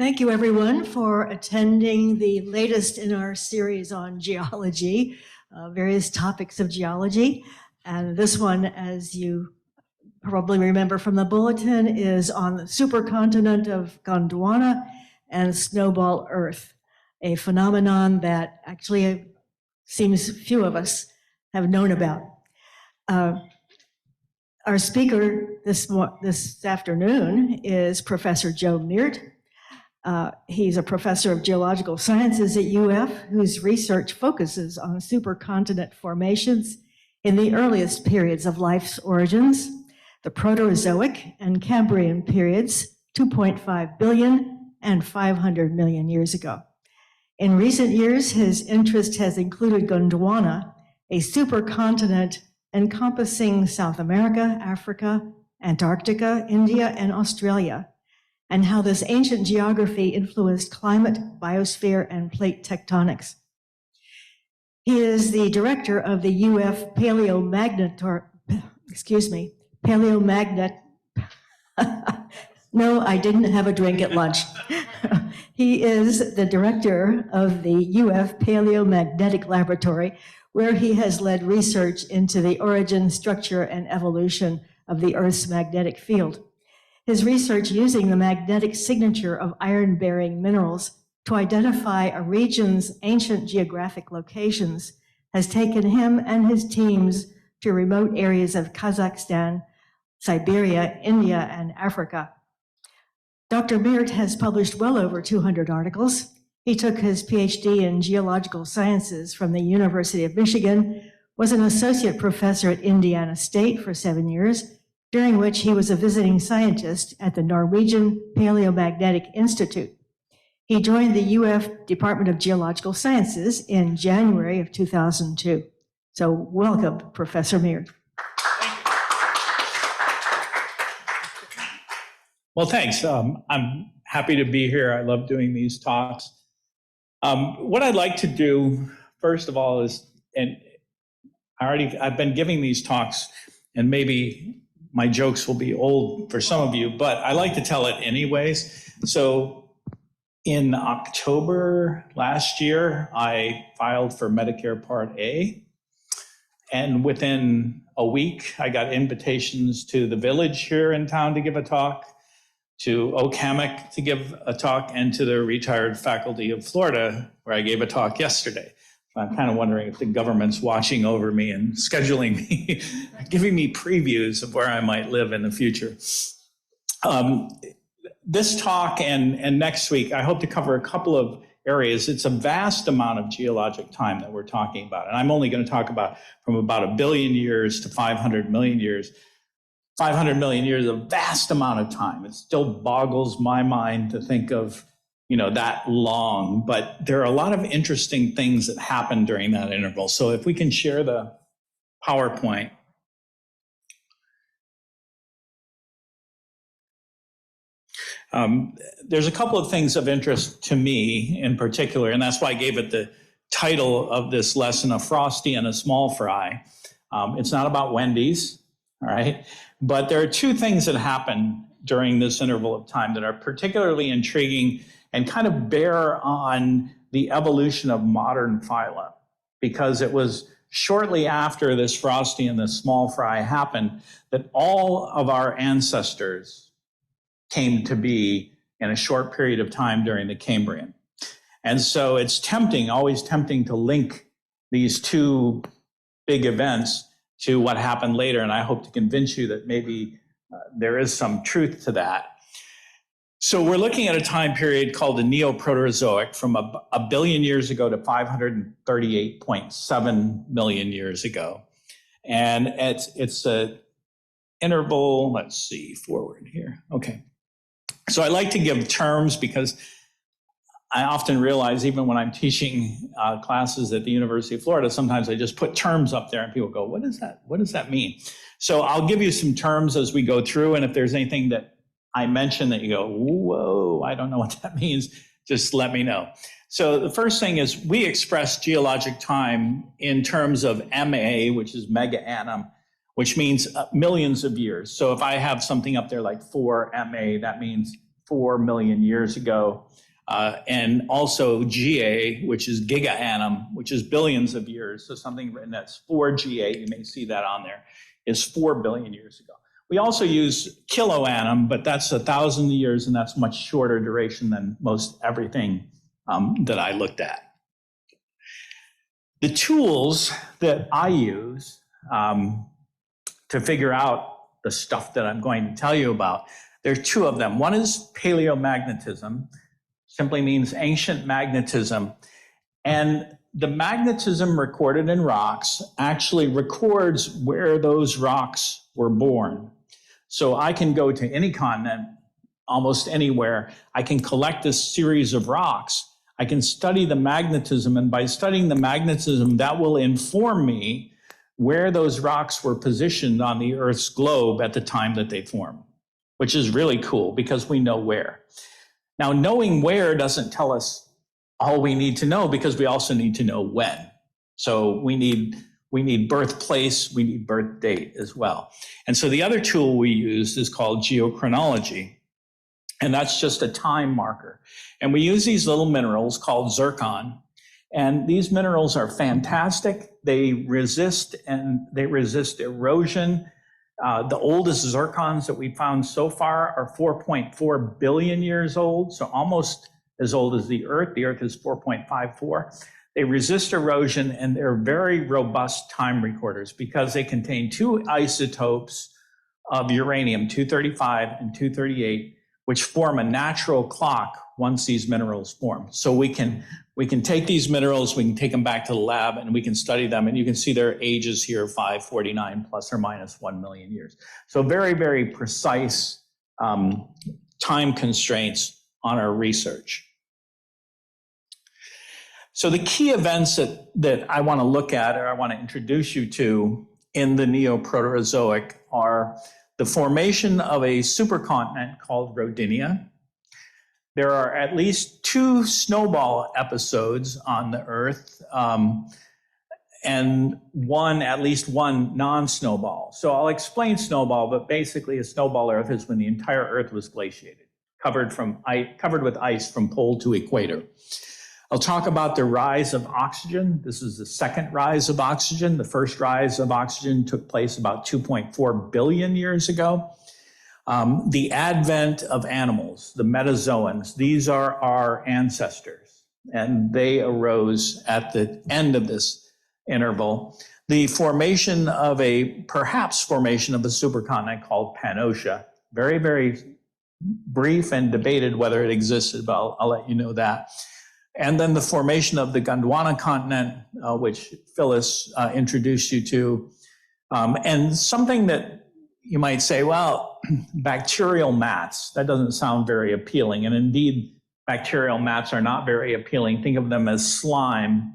Thank you, everyone, for attending the latest in our series on geology, various topics of geology. And this one, as you probably remember from the bulletin, is on the supercontinent of Gondwana and Snowball Earth, a phenomenon that actually seems few of us have known about. Our speaker this afternoon is Professor Joe Meert. He's a professor of geological sciences at UF, whose research focuses on supercontinent formations in the earliest periods of life's origins, the Proterozoic and Cambrian periods, 2.5 billion and 500 million years ago. In recent years, his interest has included Gondwana, a supercontinent encompassing South America, Africa, Antarctica, India, and Australia, and how this ancient geography influenced climate, biosphere, and plate tectonics. He is the director of the UF Paleomagnet. No, I didn't have a drink at lunch. He is the director of the UF Paleomagnetic Laboratory, where he has led research into the origin, structure, and evolution of the Earth's magnetic field. His research using the magnetic signature of iron-bearing minerals to identify a region's ancient geographic locations has taken him and his teams to remote areas of Kazakhstan, Siberia, India, and Africa. Dr. Meert has published well over 200 articles. He took his PhD in geological sciences from the University of Michigan, was an associate professor at Indiana State for 7 years, during which he was a visiting scientist at the Norwegian Paleomagnetic Institute. He joined the UF Department of Geological Sciences in January of 2002. So welcome, Professor Meert. Well, thanks. I'm happy to be here. I love doing these talks. What I'd like to do, first of all, is, and I've been giving these talks, and maybe my jokes will be old for some of you, but I like to tell it anyways. So in October last year, I filed for Medicare Part A. And within a week, I got invitations to the Village here in town to give a talk, to Okamic to give a talk, and to the retired faculty of Florida, where I gave a talk yesterday. I'm kind of wondering if the government's watching over me and scheduling me, giving me previews of where I might live in the future. This talk and next week, I hope to cover a couple of areas. It's a vast amount of geologic time that we're talking about. And I'm only going to talk about from about 1 billion years to 500 million years. 500 million years is a vast amount of time. It still boggles my mind to think of that long, but there are a lot of interesting things that happen during that interval. So if we can share the PowerPoint. There's a couple of things of interest to me in particular, and that's why I gave it the title of this lesson, A Frosty and a Small Fry. It's not about Wendy's, all right? But there are two things that happen during this interval of time that are particularly intriguing and kind of bear on the evolution of modern phyla, because it was shortly after this Frosty and this Small Fry happened that all of our ancestors came to be in a short period of time during the Cambrian. And so it's tempting, always tempting, to link these two big events to what happened later, and I hope to convince you that maybe there is some truth to that. So we're looking at a time period called the Neoproterozoic, from a billion years ago to 538.7 million years ago. And it's a interval, let's see, forward here. Okay. So I like to give terms because I often realize, even when I'm teaching classes at the University of Florida, sometimes I just put terms up there and people go, what is that? What does that mean? So I'll give you some terms as we go through, and if there's anything that I mention that you go, whoa, I don't know what that means, just let me know. So the first thing is we express geologic time in terms of MA, which is mega annum, which means millions of years. So if I have something up there like 4 MA, that means 4 million years ago. And also GA, which is giga-annum, which is billions of years. So something written that's 4GA, you may see that on there, is 4 billion years ago. We also use kiloannum, but that's 1,000 years, and that's much shorter duration than most everything that I looked at. The tools that I use to figure out the stuff that I'm going to tell you about, there's two of them. One is paleomagnetism, simply means ancient magnetism. And the magnetism recorded in rocks actually records where those rocks were born. So I can go to any continent, almost anywhere. I can collect a series of rocks. I can study the magnetism, and by studying the magnetism, that will inform me where those rocks were positioned on the Earth's globe at the time that they formed, which is really cool because we know where. Now, knowing where doesn't tell us all we need to know, because we also need to know when. So we need birthplace, we need birth date as well. And so the other tool we use is called geochronology. And that's just a time marker. And we use these little minerals called zircon. And these minerals are fantastic. They resist erosion. The oldest zircons that we've found so far are 4.4 billion years old, so almost as old as the Earth. The Earth is 4.54. They resist erosion, and they're very robust time recorders because they contain two isotopes of uranium, 235 and 238, which form a natural clock once these minerals form. So we can take these minerals, we can take them back to the lab, and we can study them, and you can see their ages here, 549 plus or minus 1 million years. So very, very precise time constraints on our research. So the key events that I want to look at, or I want to introduce you to in the Neoproterozoic, are the formation of a supercontinent called Rodinia. There are at least 2 snowball episodes on the Earth, and at least one non-snowball. So I'll explain snowball, but basically a snowball Earth is when the entire Earth was glaciated, covered with ice from pole to equator. I'll talk about the rise of oxygen. This is the second rise of oxygen. The first rise of oxygen took place about 2.4 billion years ago. The advent of animals, the metazoans, these are our ancestors, and they arose at the end of this interval. The formation of perhaps formation of a supercontinent called Pannotia, very, very brief and debated whether it existed, but I'll let you know that. And then the formation of the Gondwana continent, which Phyllis introduced you to, and something that you might say, well, bacterial mats, that doesn't sound very appealing. And indeed, bacterial mats are not very appealing. Think of them as slime.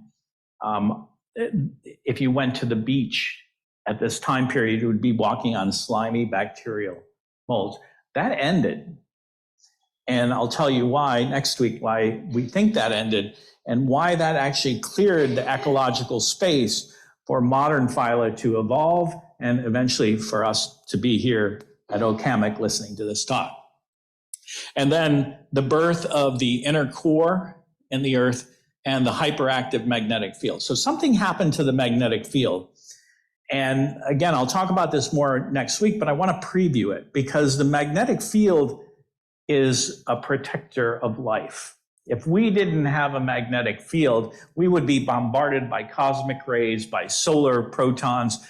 If you went to the beach at this time period, you would be walking on slimy bacterial molds. That ended. And I'll tell you why next week, why we think that ended, and why that actually cleared the ecological space for modern phyla to evolve, and eventually for us to be here at OCAMIC listening to this talk. And then the birth of the inner core in the Earth and the hyperactive magnetic field. So something happened to the magnetic field. And again, I'll talk about this more next week, but I want to preview it because the magnetic field is a protector of life. If we didn't have a magnetic field, we would be bombarded by cosmic rays, by solar protons,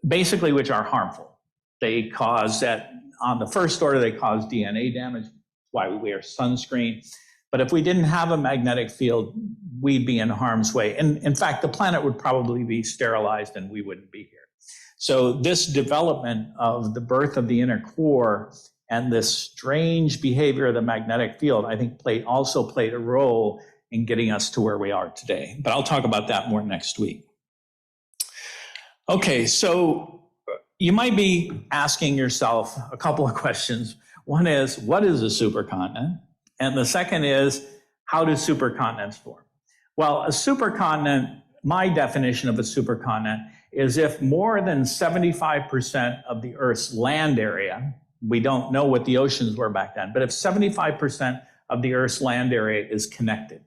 basically, which are harmful. They cause that, on the first order, they cause DNA damage. That's why we wear sunscreen. But if we didn't have a magnetic field, we'd be in harm's way. And in fact, the planet would probably be sterilized and we wouldn't be here. So this development of the birth of the inner core and this strange behavior of the magnetic field, I think also played a role in getting us to where we are today. But I'll talk about that more next week. Okay, so you might be asking yourself a couple of questions. One is, what is a supercontinent? And the second is, how do supercontinents form? Well, a supercontinent, my definition of a supercontinent, is if more than 75% of the Earth's land area We don't know what the oceans were back then. But if 75% of the Earth's land area is connected,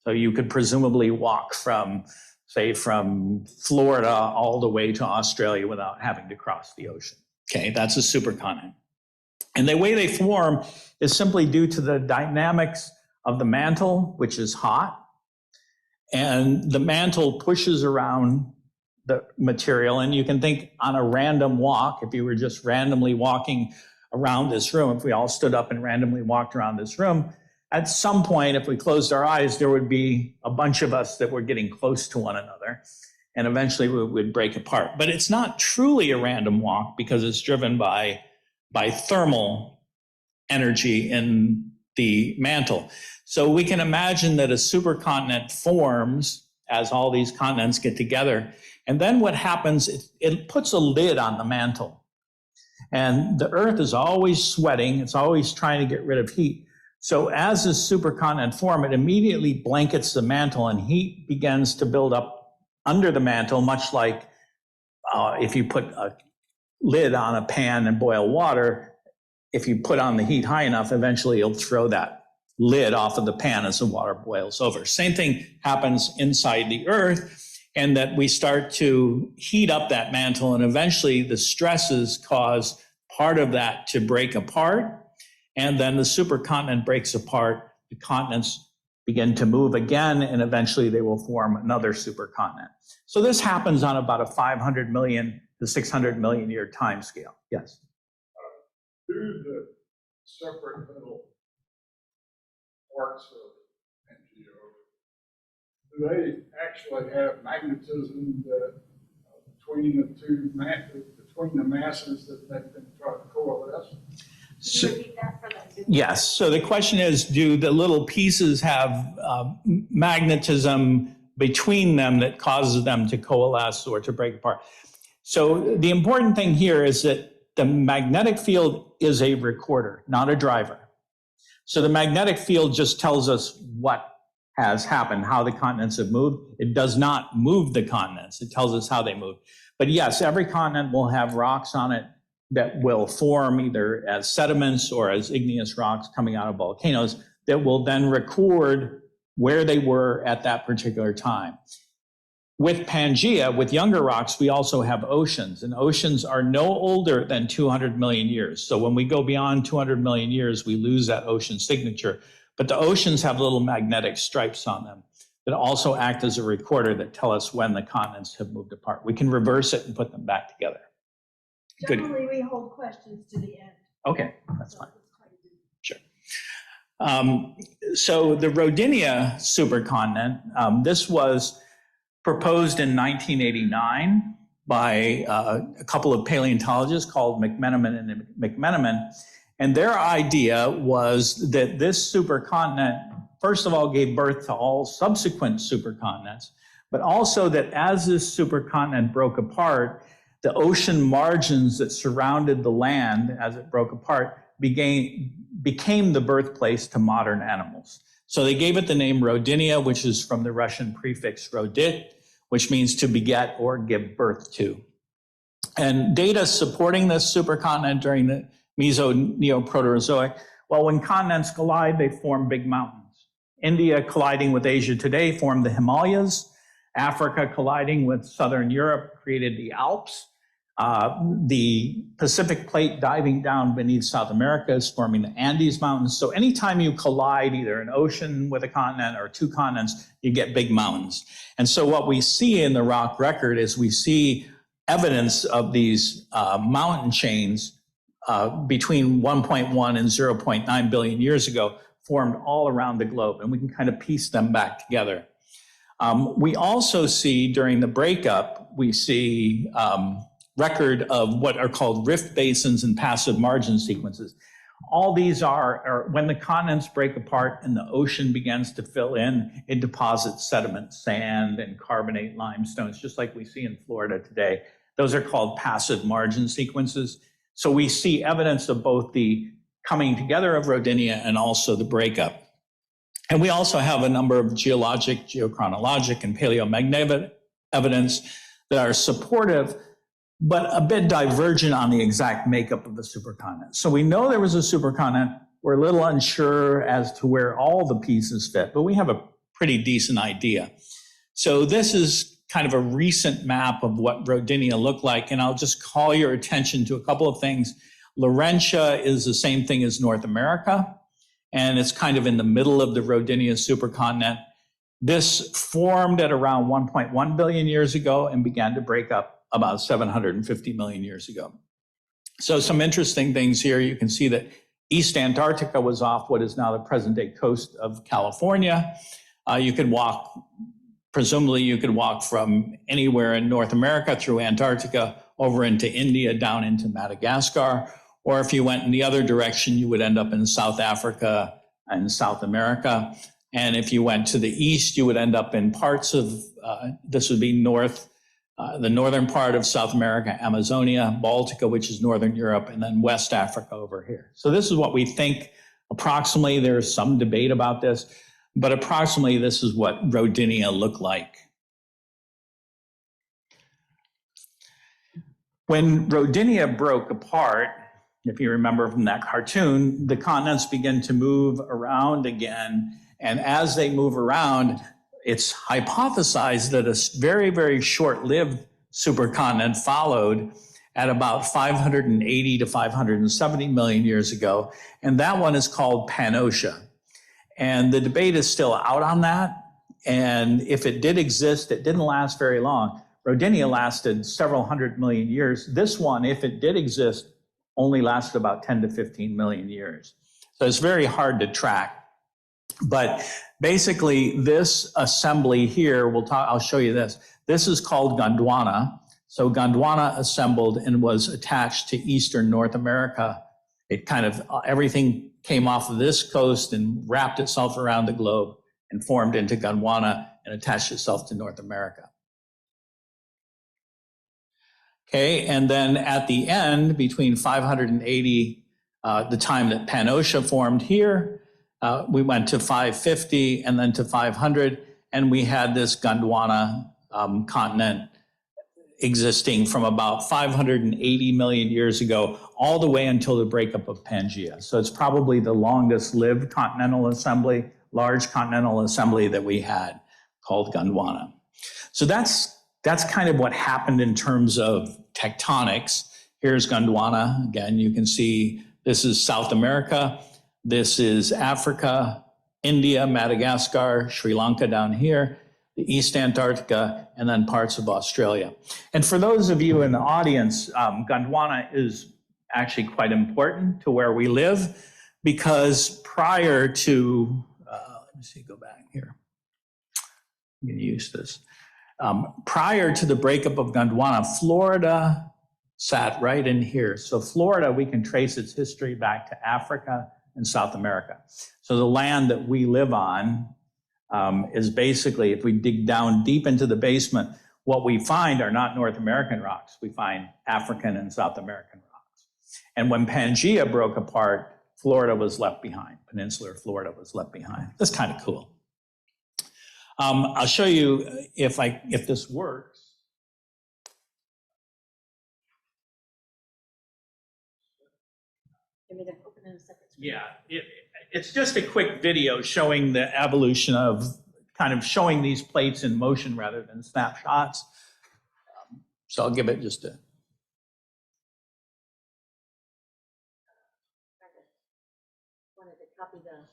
so you could presumably walk from, say, from Florida all the way to Australia without having to cross the ocean. Okay, that's a supercontinent. And the way they form is simply due to the dynamics of the mantle, which is hot, and the mantle pushes around the material. And you can think on a random walk, if you were just randomly walking around this room, if we all stood up and randomly walked around this room, at some point, if we closed our eyes, there would be a bunch of us that were getting close to one another, and eventually we would break apart. But it's not truly a random walk because it's driven by thermal energy in the mantle. So we can imagine that a supercontinent forms as all these continents get together. And then what happens, it puts a lid on the mantle. And the Earth is always sweating. It's always trying to get rid of heat. So as this supercontinent forms, it immediately blankets the mantle, and heat begins to build up under the mantle, much like if you put a lid on a pan and boil water. If you put on the heat high enough, eventually you'll throw that lid off of the pan as the water boils over. Same thing happens inside the Earth, and that we start to heat up that mantle, and eventually the stresses cause part of that to break apart, and then the supercontinent breaks apart, the continents begin to move again, and eventually they will form another supercontinent. So this happens on about a 500 million to 600 million year time scale. Yes? Do the separate little parts of NGO, do they actually have magnetism that, between the masses that they can try to coalesce? So, yes. So the question is, do the little pieces have magnetism between them that causes them to coalesce or to break apart? So the important thing here is that the magnetic field is a recorder, not a driver. So the magnetic field just tells us what has happened, how the continents have moved. It does not move the continents. It tells us how they move. But yes, every continent will have rocks on it that will form either as sediments or as igneous rocks coming out of volcanoes that will then record where they were at that particular time. With Pangaea, with younger rocks, we also have oceans, and oceans are no older than 200 million years. So when we go beyond 200 million years, we lose that ocean signature. But the oceans have little magnetic stripes on them that also act as a recorder that tell us when the continents have moved apart. We can reverse it and put them back together. Generally, we hold questions to the end. Okay, that's fine. Sure. So the Rodinia supercontinent, this was proposed in 1989 by a couple of paleontologists called McMenamin and McMenamin. And their idea was that this supercontinent, first of all, gave birth to all subsequent supercontinents, but also that as this supercontinent broke apart, the ocean margins that surrounded the land as it broke apart became the birthplace to modern animals. So they gave it the name Rodinia, which is from the Russian prefix rodit, which means to beget or give birth to. And data supporting this supercontinent during the Meso-Neoproterozoic, well, when continents collide, they form big mountains. India colliding with Asia today formed the Himalayas. Africa colliding with Southern Europe created the Alps. The Pacific plate diving down beneath South America is forming the Andes Mountains. So anytime you collide either an ocean with a continent or two continents, you get big mountains. And so what we see in the rock record is we see evidence of these mountain chains between 1.1 and 0.9 billion years ago formed all around the globe, and we can kind of piece them back together. We also see during the breakup, we see record of what are called rift basins and passive margin sequences. All these are when the continents break apart and the ocean begins to fill in, it deposits sediment, sand, and carbonate limestones, just like we see in Florida today. Those are called passive margin sequences. So we see evidence of both the coming together of Rodinia and also the breakup. And we also have a number of geologic, geochronologic, and paleomagnetic evidence that are supportive but a bit divergent on the exact makeup of the supercontinent. So we know there was a supercontinent. We're a little unsure as to where all the pieces fit, but we have a pretty decent idea. So this is kind of a recent map of what Rodinia looked like, and I'll just call your attention to a couple of things. Laurentia is the same thing as North America, and it's kind of in the middle of the Rodinia supercontinent. This formed at around 1.1 billion years ago and began to break up about 750 million years ago. So some interesting things here. You can see that East Antarctica was off what is now the present-day coast of California. You could walk, presumably you could walk from anywhere in North America through Antarctica over into India, down into Madagascar. Or if you went in the other direction, you would end up in South Africa and South America. And if you went to the east, you would end up in parts of, this would be the northern part of South America, Amazonia, Baltica, which is northern Europe, and then West Africa over here. So this is what we think approximately. There's some debate about this, but approximately this is what Rodinia looked like. When Rodinia broke apart, if you remember from that cartoon, the continents begin to move around again. And as they move around, it's hypothesized that a very, very short-lived supercontinent followed at about 580 to 570 million years ago. And that one is called Pannotia. And the debate is still out on that. And if it did exist, it didn't last very long. Rodinia lasted several hundred million years. This one, if it did exist, only lasted about 10 to 15 million years. So it's very hard to track. But basically, this assembly here, I'll show you this. This is called Gondwana. So Gondwana assembled and was attached to Eastern North America. It kind of, everything came off of this coast and wrapped itself around the globe and formed into Gondwana and attached itself to North America. Okay, and then at the end, between 580, the time that Pannotia formed here, we went to 550 and then to 500, and we had this Gondwana continent existing from about 580 million years ago all the way until the breakup of Pangaea. So it's probably the longest lived continental assembly, large continental assembly that we had, called Gondwana. So that's kind of what happened in terms of tectonics. Here's Gondwana. Again, you can see this is South America. This is Africa, India, Madagascar, Sri Lanka down here, the East Antarctica, and then parts of Australia. And for those of you in the audience, Gondwana is actually quite important to where we live, because prior to, let me see, go back here. I'm going to use this. Prior to the breakup of Gondwana, Florida sat right in here. So Florida, we can trace its history back to Africa and South America. So the land that we live on is basically, if we dig down deep into the basement, what we find are not North American rocks. We find African and South American rocks. And when Pangaea broke apart, Florida was left behind. Peninsular Florida was left behind. That's kind of cool. I'll show you if this works. Give me that open in a second. Yeah, it's just a quick video showing the evolution of kind of showing these plates in motion rather than snapshots. So I'll give it just a. Wanted to copy the.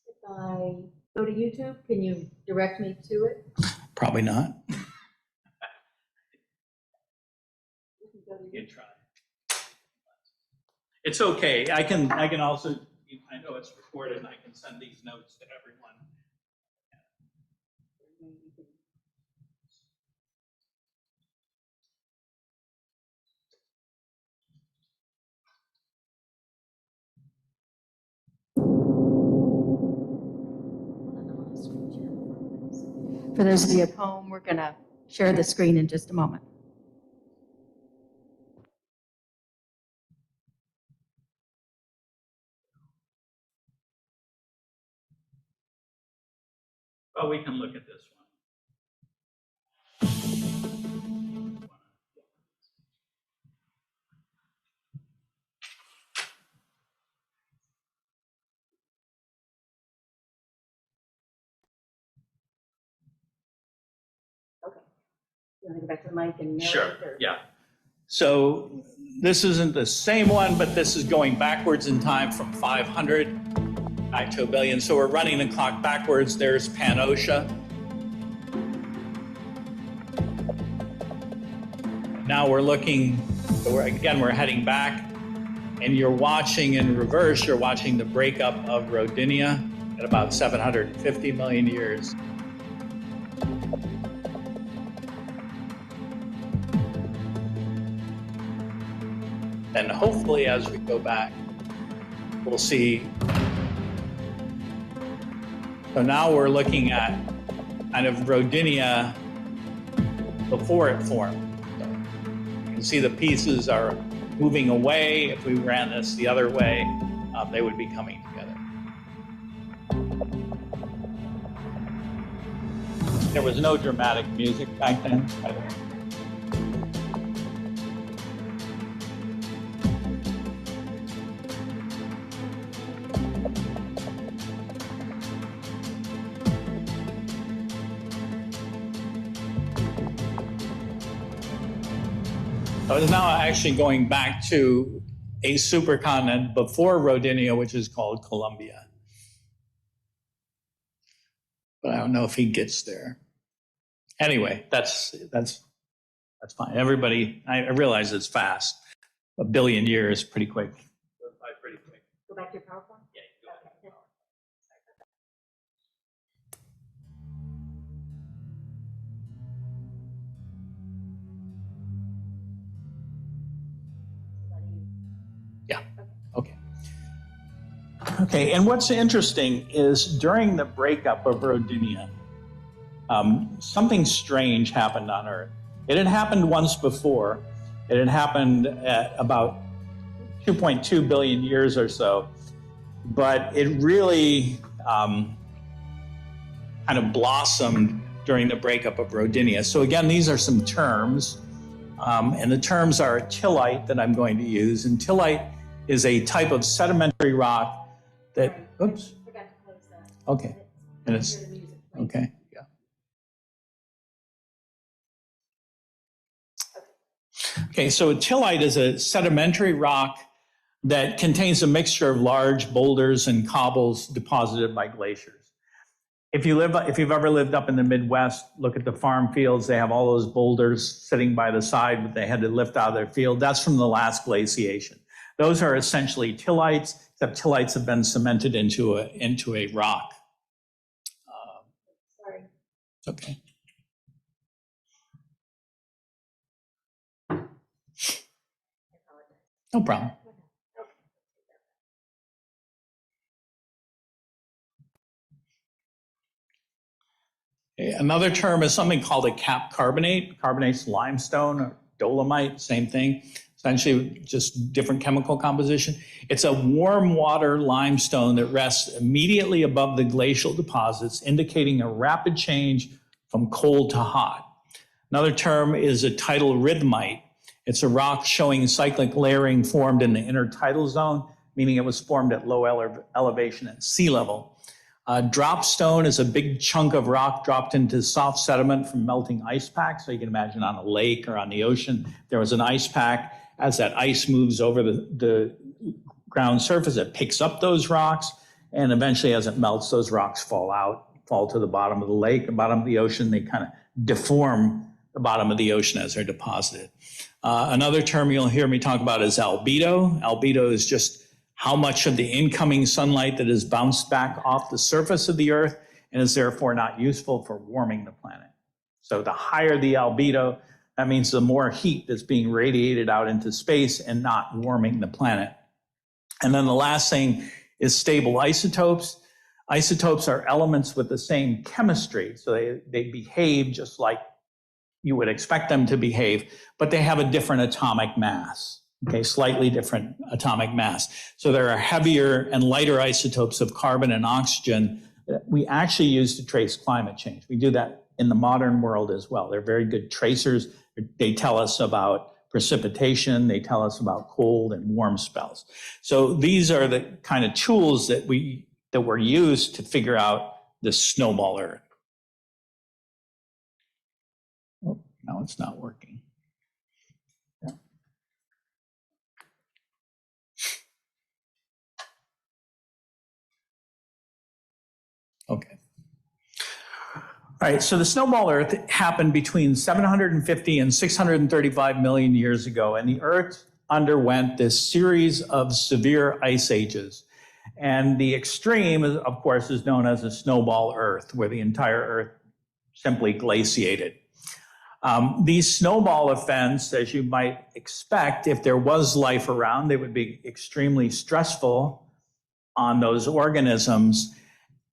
If I go to YouTube, can you direct me to it? Probably not. You try. It's okay. I can also, I know it's recorded and I can send these notes to everyone. For those of you at home, we're going to share the screen in just a moment. Well, we can look at this one. want to go back to the mic and narrate? Sure, Or? yeah. So this isn't the same one, but this is going backwards in time from 500 back to a billion. So we're running the clock backwards. There's Pan-Ocean. Now we're looking, we're heading back, and you're watching in reverse, you're watching the breakup of Rodinia at about 750 million years. And hopefully as we go back, we'll see. So now we're looking at kind of Rodinia before it formed. So you can see the pieces are moving away. If we ran this the other way, they would be coming together. There was no dramatic music back then, by the way. I was now actually going back to a supercontinent before Rodinia, which is called Columbia. But I don't know if he gets there. Anyway, that's fine. Everybody, I realize it's fast. A billion years, pretty quick. Pretty quick. Go back to your PowerPoint? Yeah, you go back to your PowerPoint. Yeah, okay. Okay, and what's interesting is during the breakup of Rodinia, something strange happened on Earth. It had happened once before. It had happened at about 2.2 billion years or so, but it really kind of blossomed during the breakup of Rodinia. So again, these are some terms, and the terms are tillite that I'm going to use. And tillite is a type of sedimentary rock that, oops. I forgot to close that. Okay, and it's, Hear the music, please. okay, yeah. Okay, so a tillite is a sedimentary rock that contains a mixture of large boulders and cobbles deposited by glaciers. If you've ever lived up in the Midwest, look at the farm fields, they have all those boulders sitting by the side that they had to lift out of their field. That's from the last glaciation. Those are essentially tillites, except tillites have been cemented into a rock. Sorry. It's okay. No problem. Okay, another term is something called a cap carbonate. Carbonate's limestone or dolomite, same thing. Essentially just different chemical composition. It's a warm water limestone that rests immediately above the glacial deposits, indicating a rapid change from cold to hot. Another term is a tidal rhythmite. It's a rock showing cyclic layering formed in the intertidal zone, meaning it was formed at low elevation at sea level. Dropstone is a big chunk of rock dropped into soft sediment from melting ice packs. So you can imagine on a lake or on the ocean, there was an ice pack. As that ice moves over the ground surface, it picks up those rocks, and eventually as it melts, those rocks fall to the bottom of the lake, the bottom of the ocean. They kind of deform the bottom of the ocean as they're deposited. Another term you'll hear me talk about is albedo. Albedo is just how much of the incoming sunlight that is bounced back off the surface of the Earth and is therefore not useful for warming the planet. So the higher the albedo, that means the more heat that's being radiated out into space and not warming the planet. And then the last thing is stable isotopes. Isotopes are elements with the same chemistry, so they behave just like you would expect them to behave, but they have a different atomic mass, okay, slightly different atomic mass. So there are heavier and lighter isotopes of carbon and oxygen that we actually use to trace climate change. We do that in the modern world as well. They're very good tracers. They tell us about precipitation. They tell us about cold and warm spells. So these are the kind of tools that were used to figure out the snowball Earth. Oh, No, it's not working. Yeah. Okay. All right, so the snowball Earth happened between 750 and 635 million years ago, and the Earth underwent this series of severe ice ages. And the extreme, of course, is known as a snowball Earth, where the entire Earth simply glaciated. These snowball events, as you might expect, if there was life around, they would be extremely stressful on those organisms.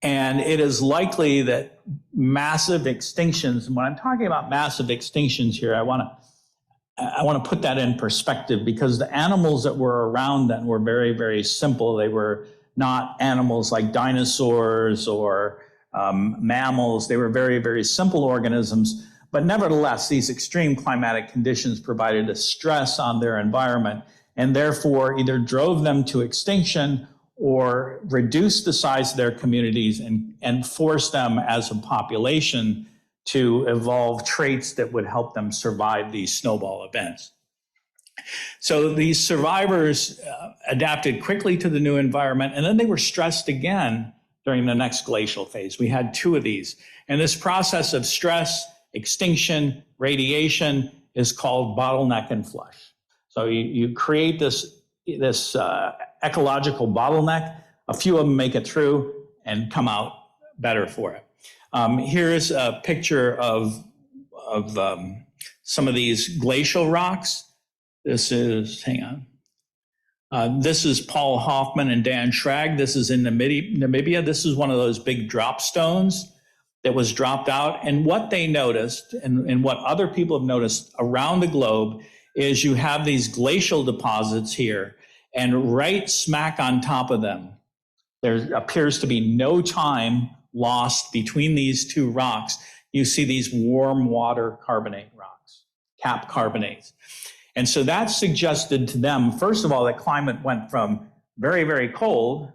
And it is likely that massive extinctions, and when I'm talking about massive extinctions here, I want to put that in perspective, because the animals that were around then were very, very simple. They were not animals like dinosaurs or mammals. They were very, very simple organisms. But nevertheless, these extreme climatic conditions provided a stress on their environment and therefore either drove them to extinction or reduced the size of their communities and forced them as a population to evolve traits that would help them survive these snowball events. So these survivors adapted quickly to the new environment, and then they were stressed again during the next glacial phase. We had 2 of these. And this process of stress, extinction, radiation is called bottleneck and flush. So you create this ecological bottleneck. A few of them make it through and come out better for it. Here's a picture of some of these glacial rocks. This is, hang on. This is Paul Hoffman and Dan Schrag. This is in Namibia. This is one of those big drop stones that was dropped out. And what they noticed, and what other people have noticed around the globe, is you have these glacial deposits here, and right smack on top of them, there appears to be no time lost between these 2 rocks. You see these warm water carbonate rocks, cap carbonates. And so that suggested to them, first of all, that climate went from very, very cold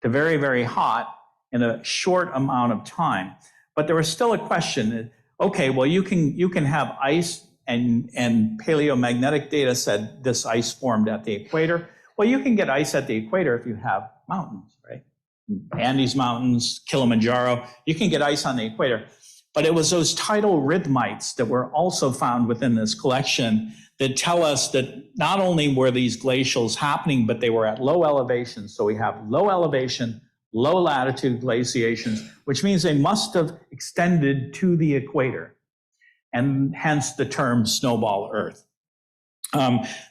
to very, very hot in a short amount of time. But there was still a question. Okay, well, you can have ice, and paleomagnetic data said this ice formed at the equator. Well, you can get ice at the equator if you have mountains, right? Andes Mountains, Kilimanjaro, you can get ice on the equator. But it was those tidal rhythmites that were also found within this collection that tell us that not only were these glacials happening, but they were at low elevation. So we have low elevation, low latitude glaciations, which means they must have extended to the equator, and hence the term snowball Earth.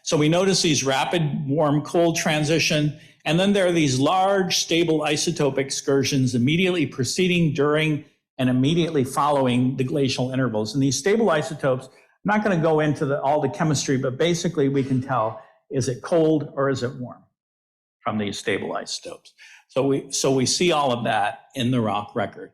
So we notice these rapid warm-cold transition, and then there are these large stable isotope excursions immediately preceding, during, and immediately following the glacial intervals. And these stable isotopes, I'm not going to go into all the chemistry, but basically we can tell, is it cold or is it warm from these stable isotopes? So we see all of that in the rock record.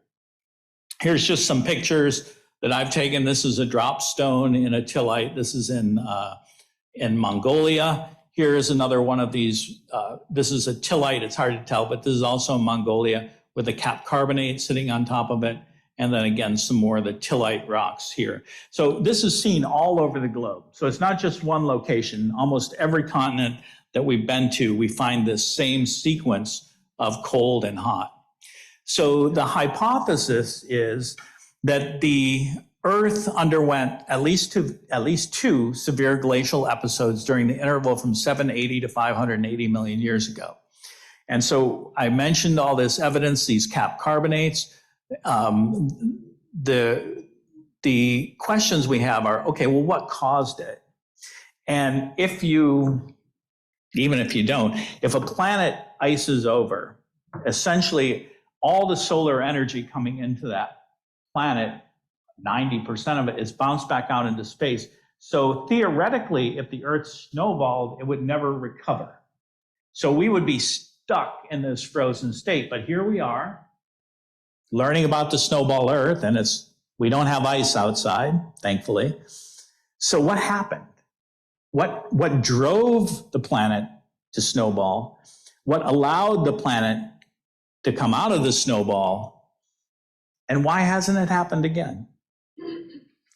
Here's just some pictures that I've taken. This is a drop stone in a tillite. This is in Mongolia. Here is another one of these. This is a tillite. It's hard to tell, but this is also in Mongolia with a cap carbonate sitting on top of it. And then again, some more of the tillite rocks here. So this is seen all over the globe. So it's not just one location. Almost every continent that we've been to, we find this same sequence of cold and hot. So the hypothesis is that the Earth underwent at least two severe glacial episodes during the interval from 780 to 580 million years ago. And so I mentioned all this evidence, these cap carbonates. The questions we have are, okay, well, what caused it? And even if you don't, if a planet ices over, essentially all the solar energy coming into that planet, 90% of it is bounced back out into space. So theoretically, if the Earth snowballed, it would never recover. So we would be stuck in this frozen state. But here we are, learning about the snowball Earth, and we don't have ice outside, thankfully. So what happened? What drove the planet to snowball? What allowed the planet to come out of the snowball? And why hasn't it happened again?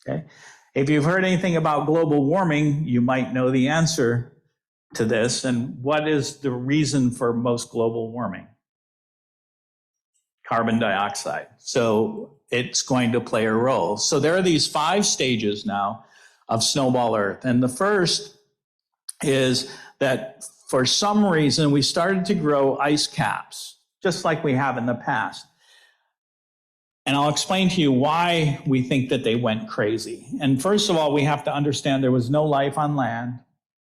Okay. If you've heard anything about global warming, you might know the answer to this. And what is the reason for most global warming? Carbon dioxide. So it's going to play a role. So there are these 5 stages now of Snowball Earth. And the first is that for some reason we started to grow ice caps, just like we have in the past. And I'll explain to you why we think that they went crazy. And first of all, we have to understand there was no life on land,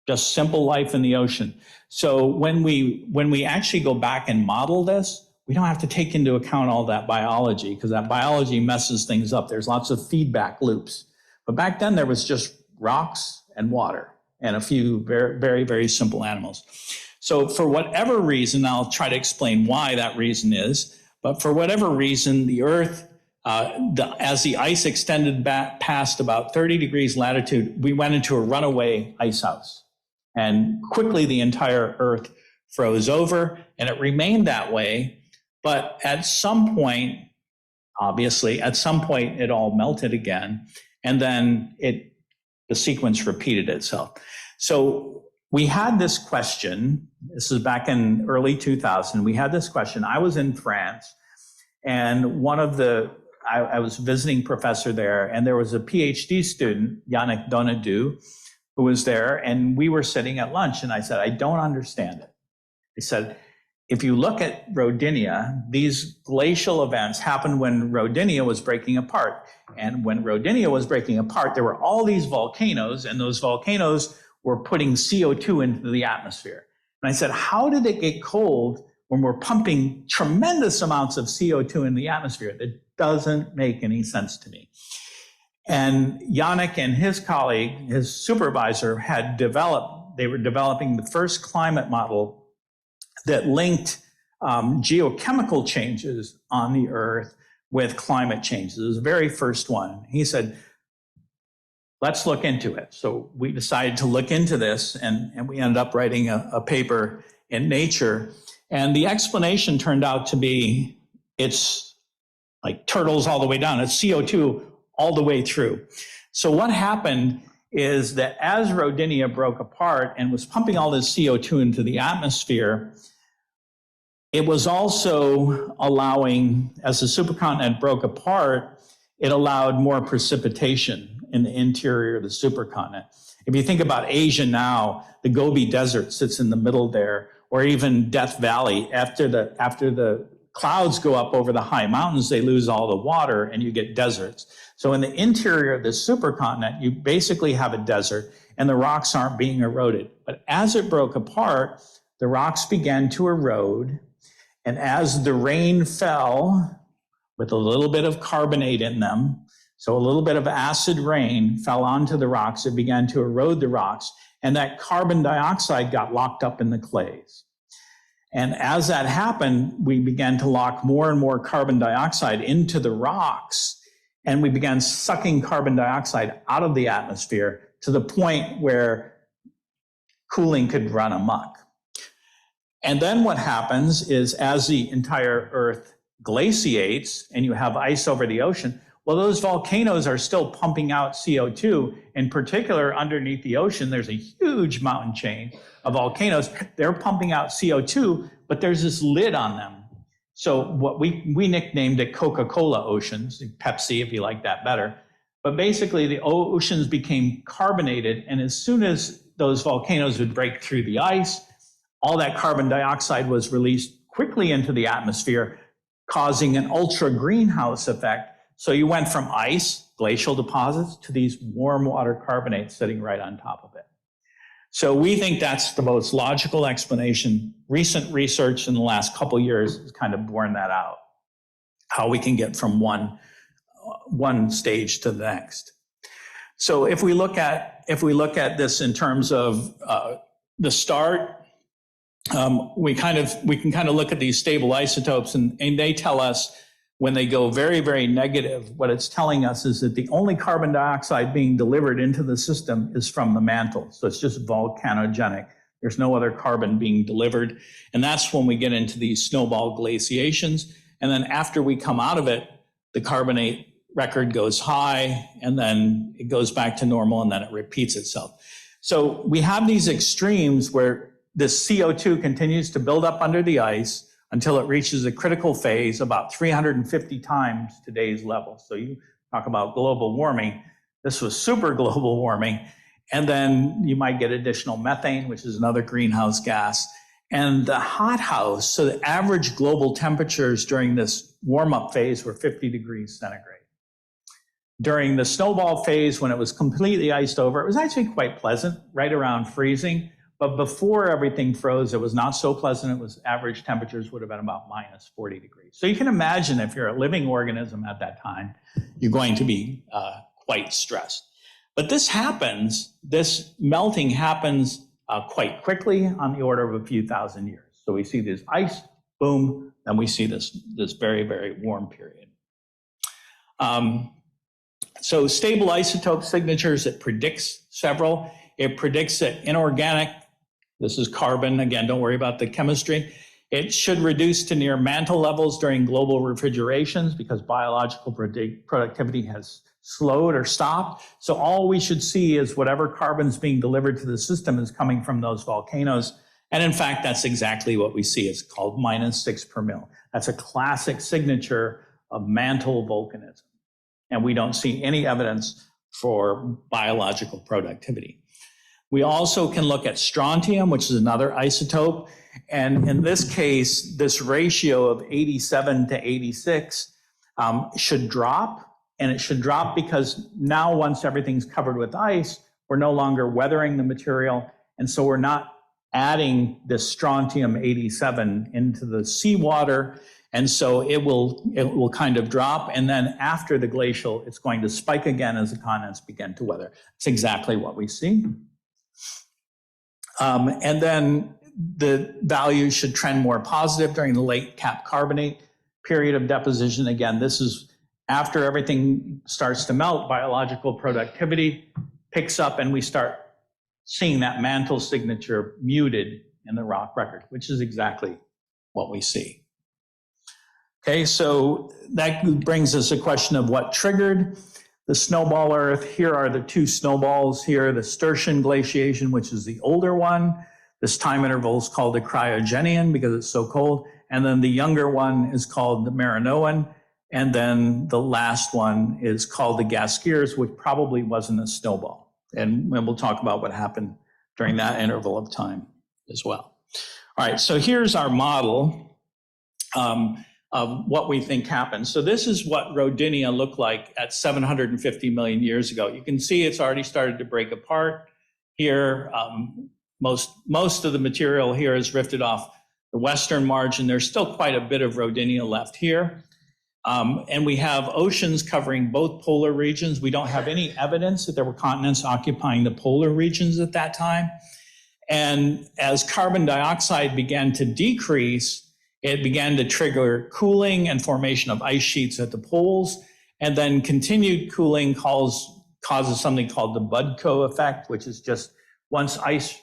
just simple life in the ocean. So when we actually go back and model this, we don't have to take into account all that biology, because that biology messes things up. There's lots of feedback loops. But back then there was just rocks and water and a few very, very, very simple animals. So for whatever reason, I'll try to explain why that reason is, but for whatever reason, the Earth, as the ice extended back past about 30 degrees latitude, we went into a runaway ice house. And quickly the entire Earth froze over, and it remained that way. But at some point, obviously, at some point it all melted again, and then the sequence repeated itself. So we had this question, this is back in early 2000, we had this question. I was in France, and I was visiting professor there, and there was a PhD student, Yannick Donadou, who was there, and we were sitting at lunch, and I said, I don't understand it. He said, if you look at Rodinia, these glacial events happened when Rodinia was breaking apart. And when Rodinia was breaking apart, there were all these volcanoes, and those volcanoes were putting CO2 into the atmosphere. And I said, how did it get cold when we're pumping tremendous amounts of CO2 in the atmosphere? That doesn't make any sense to me. And Yannick and his colleague, his supervisor, they were developing the first climate model that linked geochemical changes on the Earth with climate changes. It was the very first one. He said, let's look into it. So we decided to look into this, and we ended up writing a paper in Nature. And the explanation turned out to be, it's like turtles all the way down. It's CO2 all the way through. So what happened is that as Rodinia broke apart and was pumping all this CO2 into the atmosphere, it was also allowing, as the supercontinent broke apart, it allowed more precipitation in the interior of the supercontinent. If you think about Asia now, the Gobi Desert sits in the middle there, or even Death Valley. After the clouds go up over the high mountains, they lose all the water and you get deserts. So in the interior of the supercontinent, you basically have a desert and the rocks aren't being eroded. But as it broke apart, the rocks began to erode. And as the rain fell with a little bit of carbonate in them, so a little bit of acid rain fell onto the rocks, it began to erode the rocks, and that carbon dioxide got locked up in the clays. And as that happened, we began to lock more and more carbon dioxide into the rocks, and we began sucking carbon dioxide out of the atmosphere to the point where cooling could run amok. And then what happens is, as the entire Earth glaciates and you have ice over the ocean, well, those volcanoes are still pumping out CO2. In particular, underneath the ocean, there's a huge mountain chain of volcanoes. They're pumping out CO2, but there's this lid on them. So what we nicknamed it Coca-Cola oceans, Pepsi, if you like that better. But basically, the oceans became carbonated, and as soon as those volcanoes would break through the ice, all that carbon dioxide was released quickly into the atmosphere, causing an ultra greenhouse effect. So you went from ice, glacial deposits, to these warm water carbonates sitting right on top of it. So we think that's the most logical explanation. Recent research in the last couple of years has kind of borne that out, how we can get from one stage to the next. So if we look at this in terms of the start, we can kind of look at these stable isotopes, and they tell us when they go very, very negative, what it's telling us is that the only carbon dioxide being delivered into the system is from the mantle. So it's just volcanogenic. There's no other carbon being delivered. And that's when we get into these snowball glaciations. And then after we come out of it, the carbonate record goes high, and then it goes back to normal, and then it repeats itself. So we have these extremes where this CO2 continues to build up under the ice until it reaches a critical phase about 350 times today's level. So you talk about global warming. This was super global warming. And then you might get additional methane, which is another greenhouse gas. And the hothouse, so the average global temperatures during this warm-up phase were 50 degrees centigrade. During the snowball phase, when it was completely iced over, it was actually quite pleasant, right around freezing. But before everything froze, it was not so pleasant. It was average temperatures would have been about minus 40 degrees. So you can imagine if you're a living organism at that time, you're going to be quite stressed. But this happens, this melting happens quite quickly, on the order of a few thousand years. So we see this ice, boom, then we see this very, very warm period. So stable isotope signatures, it predicts several. It predicts that inorganic, this is carbon, again, don't worry about the chemistry. It should reduce to near mantle levels during global refrigerations because biological productivity has slowed or stopped. So all we should see is whatever carbon's being delivered to the system is coming from those volcanoes. And in fact, that's exactly what we see. It's called -6 per mil. That's a classic signature of mantle volcanism. And we don't see any evidence for biological productivity. We also can look at strontium, which is another isotope. And in this case, this ratio of 87 to 86 should drop. And it should drop because now once everything's covered with ice, we're no longer weathering the material. And so we're not adding this strontium 87 into the seawater. And so it will kind of drop. And then after the glacial, it's going to spike again as the continents begin to weather. It's exactly what we see. And then the values should trend more positive during the late cap carbonate period of deposition. Again, this is after everything starts to melt, biological productivity picks up, and we start seeing that mantle signature muted in the rock record, which is exactly what we see. Okay, so that brings us a question of what triggered the snowball Earth. Here are the two snowballs here, the Sturtian glaciation, which is the older one. This time interval is called the cryogenian because it's so cold. And then the younger one is called the Marinoan. And then the last one is called the Gaskiers, which probably wasn't a snowball. And we'll talk about what happened during that interval of time as well. All right, so here's our model of what we think happened. So this is what Rodinia looked like at 750 million years ago. You can see it's already started to break apart here. Most of the material here is rifted off the western margin. There's still quite a bit of Rodinia left here. And we have oceans covering both polar regions. We don't have any evidence that there were continents occupying the polar regions at that time. And as carbon dioxide began to decrease, it began to trigger cooling and formation of ice sheets at the poles. And then continued cooling causes something called the Budko effect, which is just once ice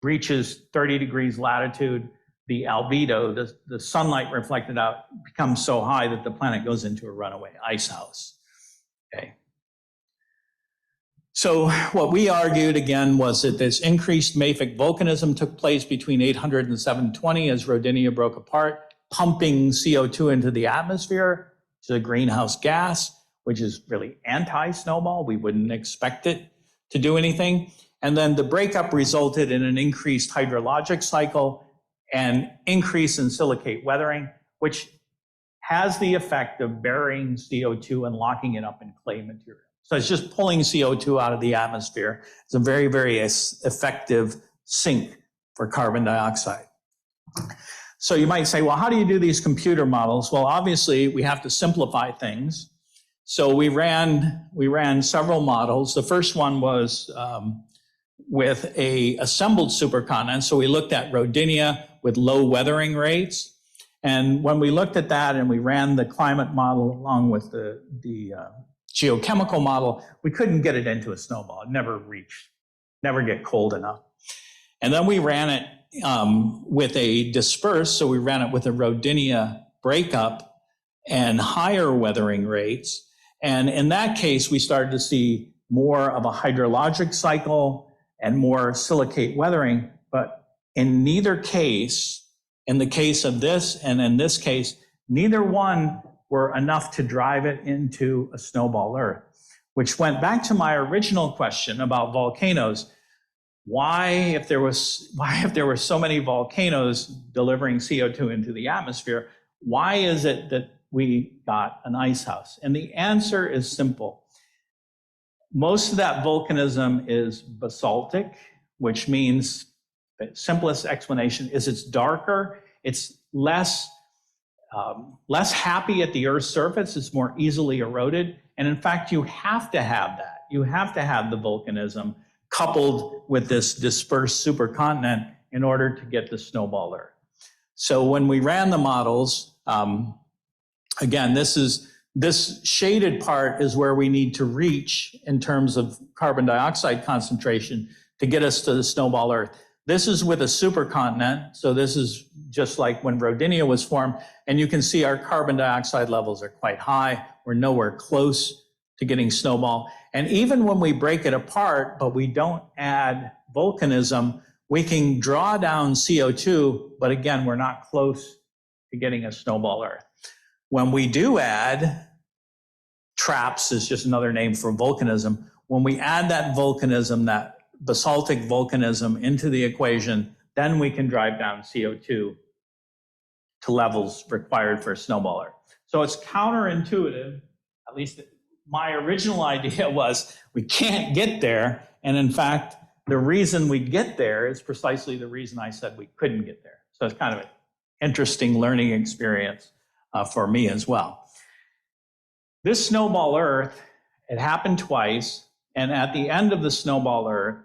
reaches 30 degrees latitude, the albedo, the sunlight reflected out, becomes so high that the planet goes into a runaway ice house. Okay. So what we argued again was that this increased mafic volcanism took place between 800 and 720 as Rodinia broke apart, pumping CO2 into the atmosphere, which is a greenhouse gas, which is really anti-snowball. We wouldn't expect it to do anything. And then the breakup resulted in an increased hydrologic cycle and increase in silicate weathering, which has the effect of burying CO2 and locking it up in clay material. So it's just pulling CO2 out of the atmosphere. It's a very, very effective sink for carbon dioxide. So you might say, well, how do you do these computer models? Well, obviously, we have to simplify things. So we ran several models. The first one was with a assembled supercontinent. So we looked at Rodinia with low weathering rates. And when we looked at that and we ran the climate model along with the geochemical model, we couldn't get it into a snowball. It never get cold enough. And then we ran it with a dispersed, so we ran it with a Rodinia breakup and higher weathering rates. And in that case, we started to see more of a hydrologic cycle and more silicate weathering. But in neither case, in the case of this and in this case, neither one were enough to drive it into a snowball Earth, which went back to my original question about volcanoes. Why, if there were so many volcanoes delivering CO2 into the atmosphere, why is it that we got an ice house? And the answer is simple. Most of that volcanism is basaltic, which means the simplest explanation is it's darker, it's less happy at the Earth's surface, it's more easily eroded. And in fact, you have to have that. You have to have the volcanism coupled with this dispersed supercontinent in order to get the snowball Earth. So when we ran the models, again, this shaded part is where we need to reach in terms of carbon dioxide concentration to get us to the snowball Earth. This is with a supercontinent, so this is just like when Rodinia was formed, and you can see our carbon dioxide levels are quite high. We're nowhere close to getting snowball. And even when we break it apart, but we don't add volcanism, we can draw down CO2, but again, we're not close to getting a snowball Earth. When we do add, TRAPS is just another name for volcanism. When we add that volcanism, that basaltic volcanism into the equation, then we can drive down CO2 to levels required for a snowball Earth. So it's counterintuitive, at least my original idea was we can't get there. And in fact, the reason we get there is precisely the reason I said we couldn't get there. So it's kind of an interesting learning experience for me as well. This snowball Earth, it happened twice. And at the end of the snowball Earth,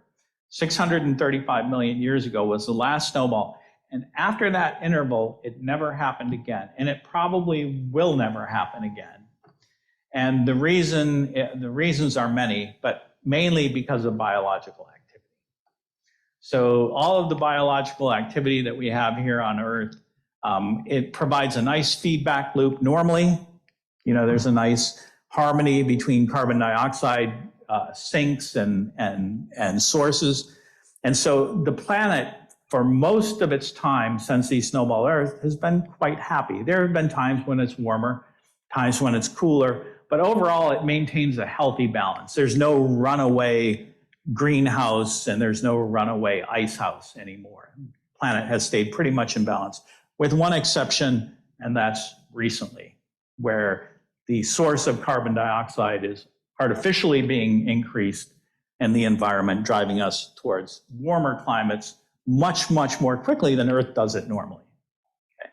635 million years ago was the last snowball. And after that interval, it never happened again. And it probably will never happen again. And the reasons are many, but mainly because of biological activity. So all of the biological activity that we have here on Earth, it provides a nice feedback loop. Normally, there's a nice harmony between carbon dioxide sinks and sources. And so the planet, for most of its time since the snowball Earth, has been quite happy. There have been times when it's warmer, times when it's cooler, but overall it maintains a healthy balance. There's no runaway greenhouse and there's no runaway ice house anymore. The planet has stayed pretty much in balance, with one exception, and that's recently, where the source of carbon dioxide is artificially being increased and the environment driving us towards warmer climates much, much more quickly than Earth does it normally. Okay.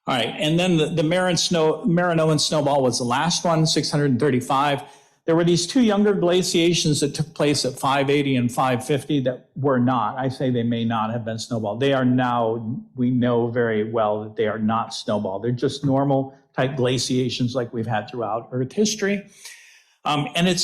All right, and then the Marinoan snowball was the last one, 635. There were these two younger glaciations that took place at 580 and 550 that were not. I say they may not have been snowball. They are now, we know very well that they are not snowball. They're just normal type glaciations like we've had throughout Earth history. And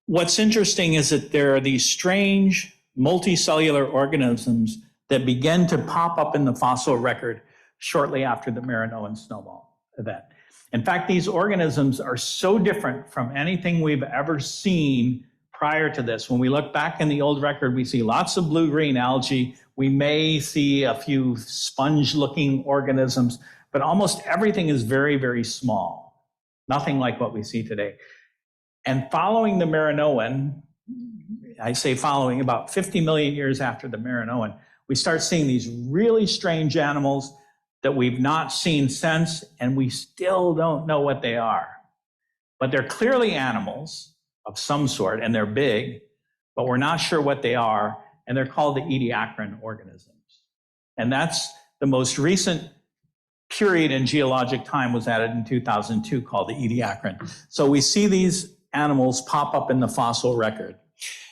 what's interesting is that there are these strange multicellular organisms that begin to pop up in the fossil record shortly after the Marinoan snowball event. In fact, these organisms are so different from anything we've ever seen prior to this. When we look back in the old record, we see lots of blue-green algae. We may see a few sponge-looking organisms, but almost everything is very, very small. Nothing like what we see today. And following the Marinoan, I say following about 50 million years after the Marinoan, we start seeing these really strange animals that we've not seen since, and we still don't know what they are. But they're clearly animals of some sort, and they're big, but we're not sure what they are, and they're called the Ediacaran organisms. And that's the most recent period in geologic time was added in 2002 called the Ediacaran. So we see these animals pop up in the fossil record.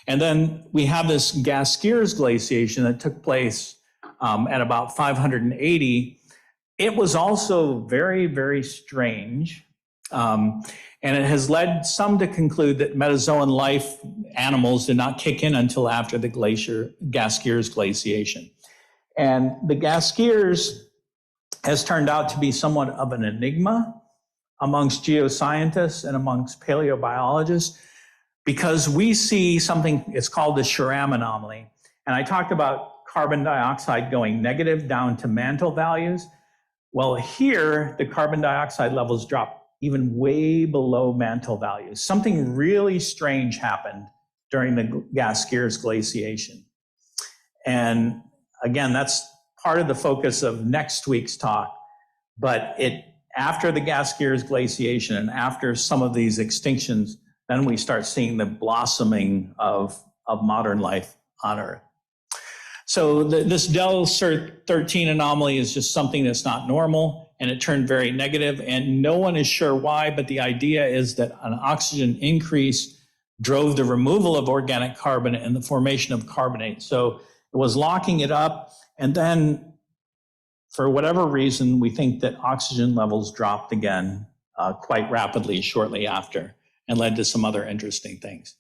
And then we have this Gaskir's glaciation that took place at about 580. It was also very, very strange. And it has led some to conclude that Metazoan life animals did not kick in until after the Gaskir's glaciation. And the Gaskir's has turned out to be somewhat of an enigma. amongst geoscientists and amongst paleobiologists, because we see something, it's called the Shram anomaly. And I talked about carbon dioxide going negative down to mantle values. Well, here, the carbon dioxide levels drop even way below mantle values. Something really strange happened during the Gaskir's glaciation. And again, that's part of the focus of next week's talk. But after the Gaskir's glaciation and after some of these extinctions, then we start seeing the blossoming of modern life on Earth. So this Del 13 anomaly is just something that's not normal, and it turned very negative, and no one is sure why, but the idea is that an oxygen increase drove the removal of organic carbon and the formation of carbonate. So it was locking it up, and then for whatever reason, we think that oxygen levels dropped again quite rapidly shortly after, and led to some other interesting things.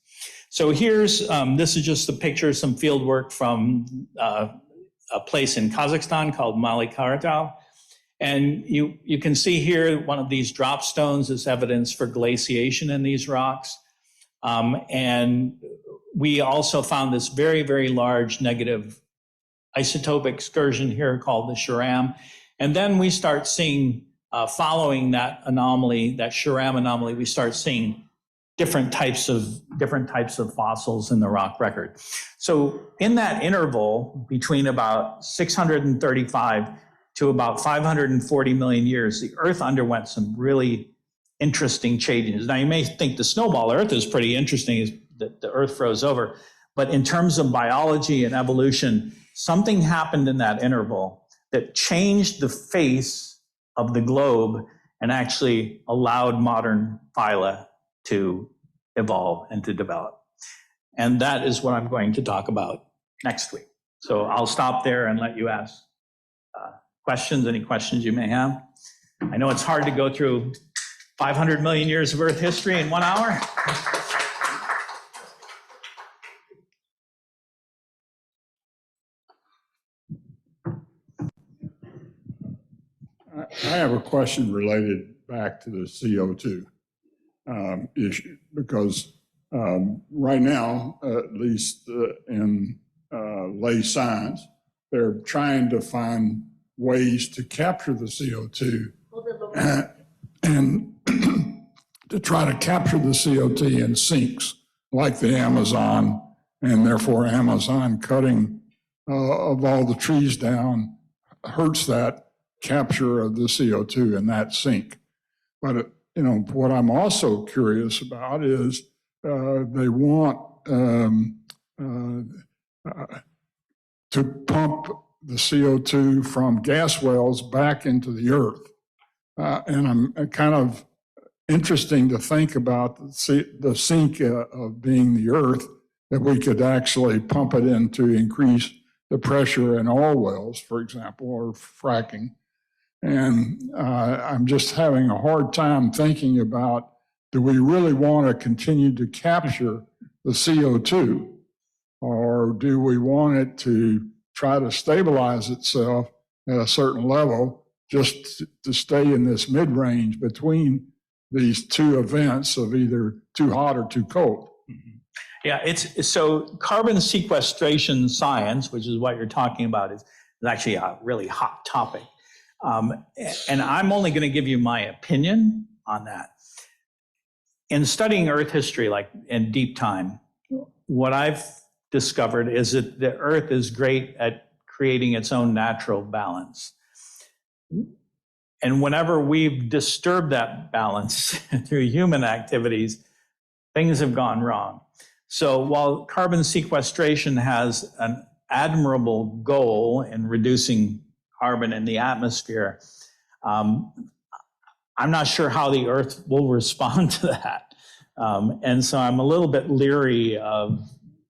So here's, this is just a picture of some field work from a place in Kazakhstan called Mali Karatau. And you can see here one of these drop stones is evidence for glaciation in these rocks. And we also found this very, very large negative isotope excursion here called the Shram. And then we start seeing, following that anomaly, that Shram anomaly, we start seeing different types of fossils in the rock record. So in that interval between about 635 to about 540 million years, the Earth underwent some really interesting changes. Now you may think the snowball Earth is pretty interesting, is that the Earth froze over, but in terms of biology and evolution, something happened in that interval that changed the face of the globe and actually allowed modern phyla to evolve and to develop. And that is what I'm going to talk about next week. So I'll stop there and let you ask questions, any questions you may have. I know it's hard to go through 500 million years of Earth history in 1 hour. I have a question related back to the CO2 issue, because right now, at least in lay science, they're trying to find ways to capture the CO2 and to try to capture the CO2 in sinks like the Amazon, and therefore Amazon cutting of all the trees down hurts that capture of the CO2 in that sink. But what I'm also curious about is they want to pump the CO2 from gas wells back into the earth. And I'm kind of interesting to think about the sink of being the earth, that we could actually pump it in to increase the pressure in oil wells, for example, or fracking. And I'm just having a hard time thinking about, do we really want to continue to capture the CO2? Or do we want it to try to stabilize itself at a certain level, just to stay in this mid-range between these two events of either too hot or too cold? Mm-hmm. Yeah, so carbon sequestration science, which is what you're talking about, is actually a really hot topic. And I'm only going to give you my opinion on that. In studying Earth history, like in deep time, what I've discovered is that the Earth is great at creating its own natural balance. And whenever we've disturbed that balance through human activities, things have gone wrong. So while carbon sequestration has an admirable goal in reducing carbon in the atmosphere, I'm not sure how the Earth will respond to that. And so I'm a little bit leery of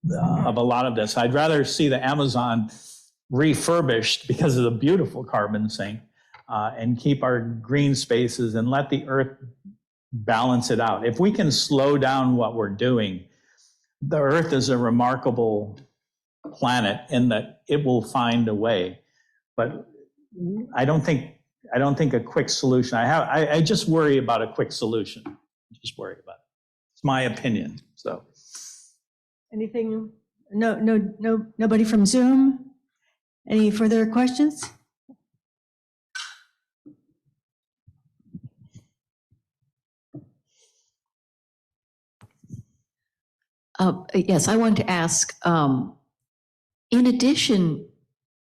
a lot of this. I'd rather see the Amazon refurbished because of the beautiful carbon sink, and keep our green spaces and let the Earth balance it out. If we can slow down what we're doing, the Earth is a remarkable planet in that it will find a way. But I don't think I don't think a quick solution. I just worry about a quick solution. Just worry about it. It's my opinion. So, Anything? Nobody from Zoom? Any further questions? Yes, I wanted to ask, in addition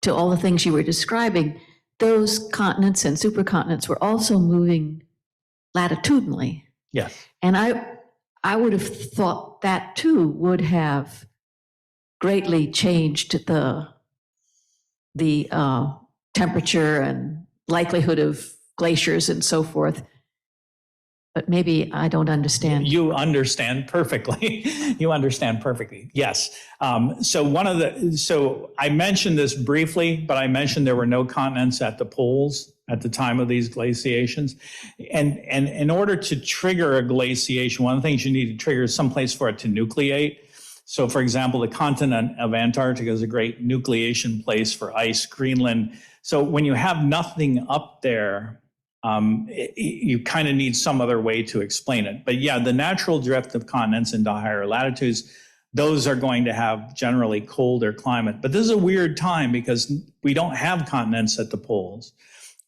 to all the things you were describing, those continents and supercontinents were also moving latitudinally. yes. And I would have thought that too would have greatly changed the temperature and likelihood of glaciers and so forth. But maybe I don't understand. You understand perfectly. You understand perfectly. Yes. So I mentioned this briefly, but I mentioned there were no continents at the poles at the time of these glaciations. And in order to trigger a glaciation, one of the things you need to trigger is someplace for it to nucleate. So for example, the continent of Antarctica is a great nucleation place for ice, Greenland. So when you have nothing up there, you kind of need some other way to explain it. But yeah, the natural drift of continents into higher latitudes, those are going to have generally colder climate. But this is a weird time because we don't have continents at the poles.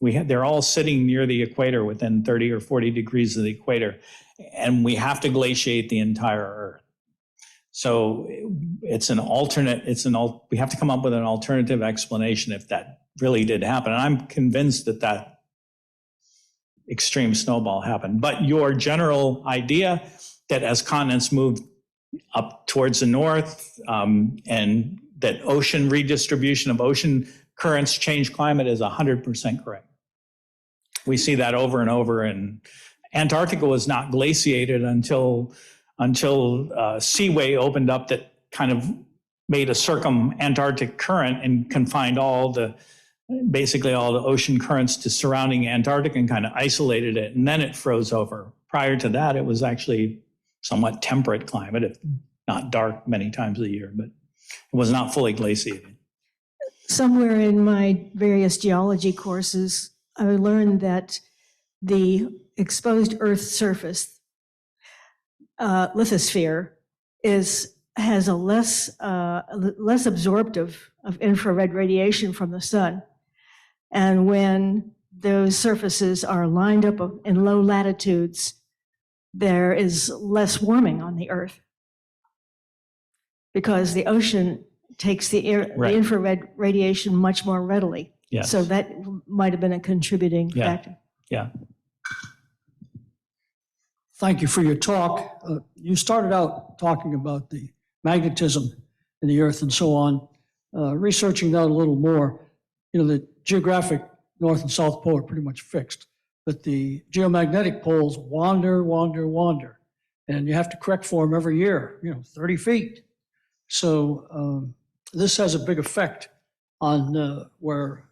They're all sitting near the equator within 30 or 40 degrees of the equator, and we have to glaciate the entire Earth. So it's an alternate, we have to come up with an alternative explanation if that really did happen. And I'm convinced that extreme snowball happened. But your general idea that as continents move up towards the north and that ocean redistribution of ocean currents change climate is 100% correct. We see that over and over, and Antarctica was not glaciated until seaway opened up that kind of made a circum-Antarctic current and confined basically all the ocean currents to surrounding Antarctica and kind of isolated it, and then it froze over. Prior to that, it was actually somewhat temperate climate, if not dark many times a year, but it was not fully glaciated. Somewhere in my various geology courses, I learned that the exposed Earth surface, lithosphere, has a less absorptive of infrared radiation from the sun. And when those surfaces are lined up in low latitudes, there is less warming on the Earth because the ocean takes the infrared radiation much more readily. Yes. So that might have been a contributing factor. Yeah. Thank you for your talk. You started out talking about the magnetism in the Earth and so on. Researching that a little more, the geographic North and South Pole are pretty much fixed, but the geomagnetic poles wander, and you have to correct for them every year, 30 feet. So this has a big effect on where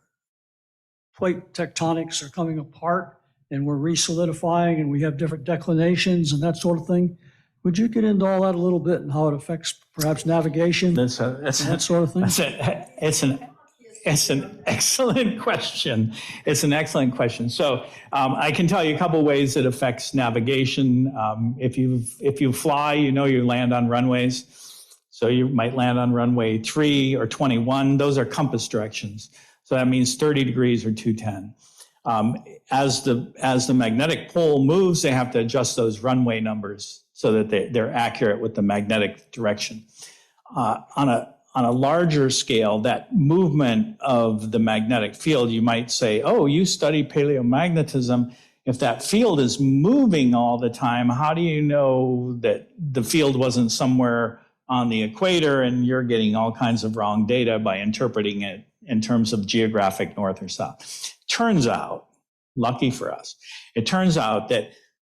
plate tectonics are coming apart and we're re-solidifying and we have different declinations and that sort of thing. Would you get into all that a little bit and how it affects perhaps navigation and that sort of thing? It's an excellent question. It's an excellent question. So I can tell you a couple of ways it affects navigation. If you fly, you land on runways. So you might land on runway 3 or 21. Those are compass directions. So that means 30 degrees or 210. As the magnetic pole moves, they have to adjust those runway numbers so that they're accurate with the magnetic direction. On a larger scale, that movement of the magnetic field, you might say, oh, you study paleomagnetism. If that field is moving all the time, how do you know that the field wasn't somewhere on the equator and you're getting all kinds of wrong data by interpreting it in terms of geographic north or south? Turns out, lucky for us, it turns out that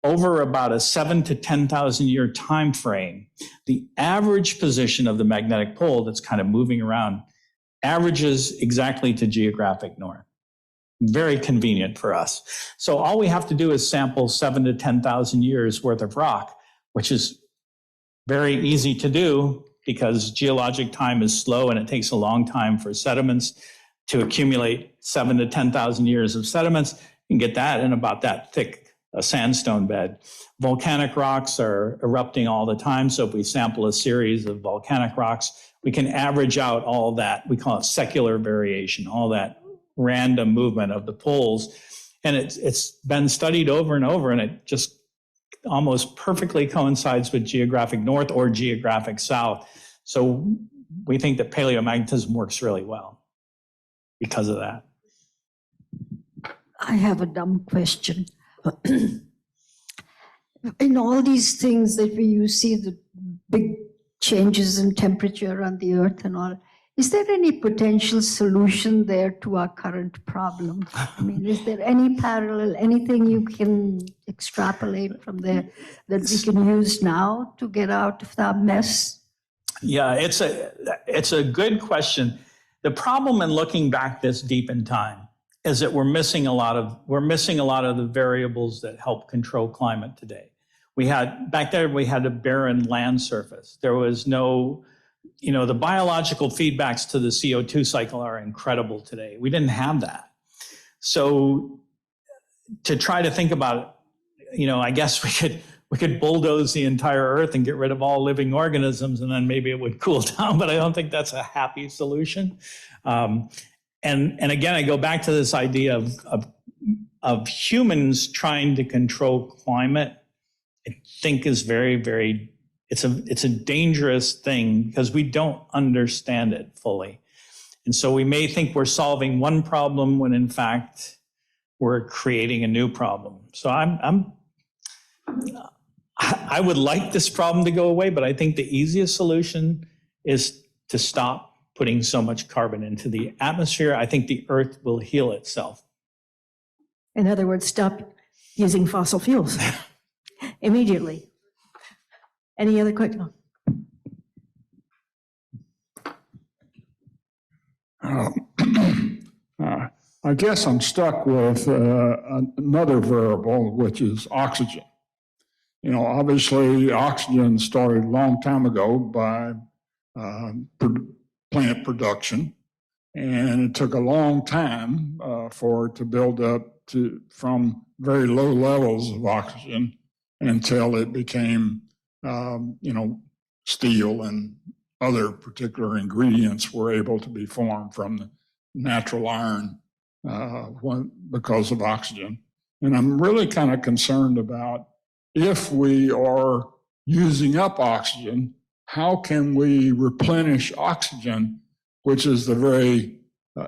over about a 7,000 to 10,000 year time frame, the average position of the magnetic pole that's kind of moving around averages exactly to geographic north. Very convenient for us. So all we have to do is sample 7,000 to 10,000 years worth of rock, which is very easy to do because geologic time is slow and it takes a long time for sediments to accumulate 7,000 to 10,000 years of sediments. You can get that in about that thick a sandstone bed. Volcanic rocks are erupting all the time. So if we sample a series of volcanic rocks, we can average out all that. We call it secular variation, all that random movement of the poles. And it's been studied over and over, and it just almost perfectly coincides with geographic north or geographic south. So we think that paleomagnetism works really well because of that. I have a dumb question. In all these things that you see the big changes in temperature on the earth and all, is there any potential solution there to our current problem? I mean, is there any parallel, anything you can extrapolate from there that we can use now to get out of that mess? Yeah, it's a good question. The problem in looking back this deep in time is that we're missing a lot of the variables that help control climate today. Back there we had a barren land surface. There was no, the biological feedbacks to the CO2 cycle are incredible today. We didn't have that. So to try to think about, I guess we could bulldoze the entire earth and get rid of all living organisms, and then maybe it would cool down, but I don't think that's a happy solution. And again, I go back to this idea of humans trying to control climate. I think is very, very, it's a dangerous thing because we don't understand it fully. And so we may think we're solving one problem when in fact we're creating a new problem. So I would like this problem to go away, but I think the easiest solution is to stop putting so much carbon into the atmosphere. I think the earth will heal itself. In other words, stop using fossil fuels immediately. Any other questions? I guess I'm stuck with another variable, which is oxygen. Obviously, oxygen started a long time ago by plant production, and it took a long time for it to build up from very low levels of oxygen until it became, steel and other particular ingredients were able to be formed from the natural iron because of oxygen. And I'm really kind of concerned about if we are using up oxygen, how can we replenish oxygen, which is the very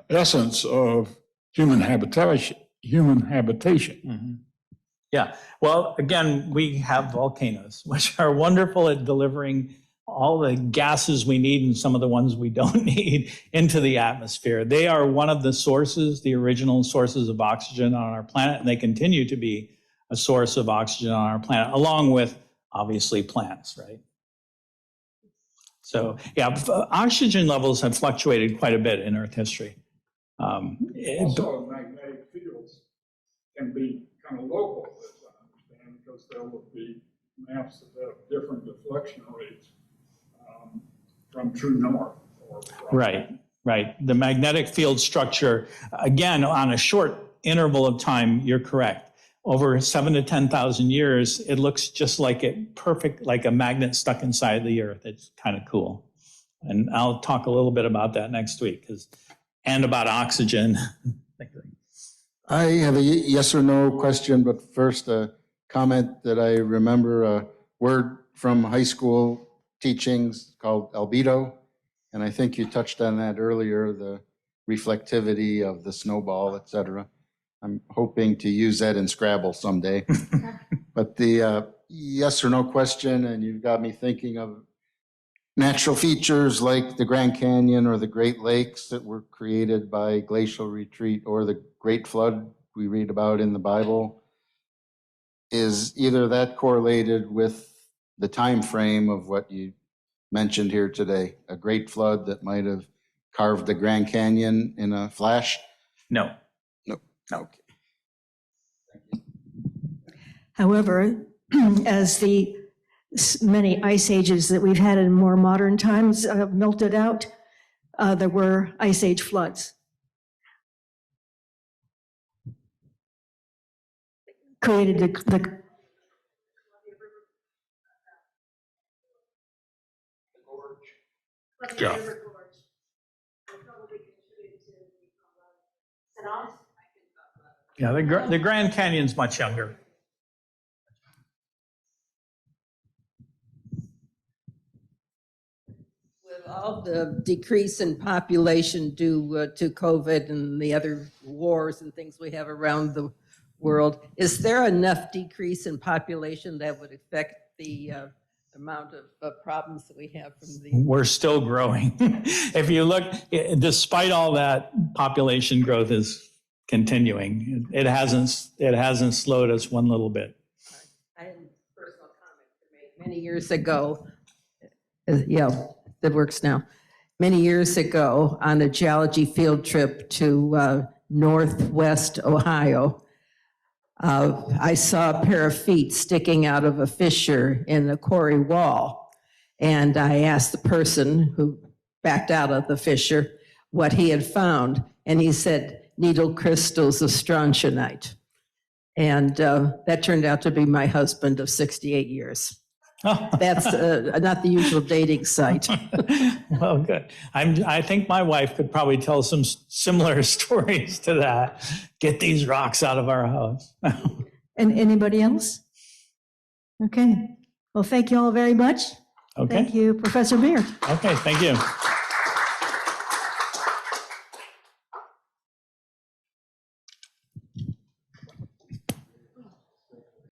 essence of human habitation? Mm-hmm. Yeah. Well, again, we have volcanoes, which are wonderful at delivering all the gases we need and some of the ones we don't need into the atmosphere. They are one of the original sources of oxygen on our planet, and they continue to be a source of oxygen on our planet, along with, obviously, plants, right? So, yeah, oxygen levels have fluctuated quite a bit in Earth history. Also, magnetic fields can be kind of local, as I understand, because there will be maps that have different deflection rates from true north. Right. The magnetic field structure, again, on a short interval of time, you're correct. Over 7,000 to 10,000 years, it looks just like like a magnet stuck inside the Earth. It's kind of cool. And I'll talk a little bit about that next week, and about oxygen. I have a yes or no question, but first a comment that I remember, a word from high school teachings called albedo. And I think you touched on that earlier, the reflectivity of the snowball, et cetera. I'm hoping to use that in Scrabble someday. But the yes or no question, and you've got me thinking of natural features like the Grand Canyon or the Great Lakes that were created by glacial retreat, or the Great Flood we read about in the Bible. Is either that correlated with the time frame of what you mentioned here today? A great flood that might have carved the Grand Canyon in a flash? No. Okay. However, as the many ice ages that we've had in more modern times melted out, there were ice age floods. created the Yeah. Yeah, the Grand Canyon's much younger. With all the decrease in population due to COVID and the other wars and things we have around the world, is there enough decrease in population that would affect the amount of problems that we have from the? We're still growing. If you look, despite all that, population growth is continuing. It hasn't slowed us one little bit. I had a personal comment to make. Many years ago, yeah, that works now. Many years ago, on a geology field trip to Northwest Ohio, I saw a pair of feet sticking out of a fissure in the quarry wall. And I asked the person who backed out of the fissure what he had found. And he said, needle crystals of strontianite. And that turned out to be my husband of 68 years. That's not the usual dating site. Well, good. I think my wife could probably tell some similar stories to that. Get these rocks out of our house. And anybody else? Okay. Well, thank you all very much. Okay. Thank you, Professor Meert. Okay, thank you.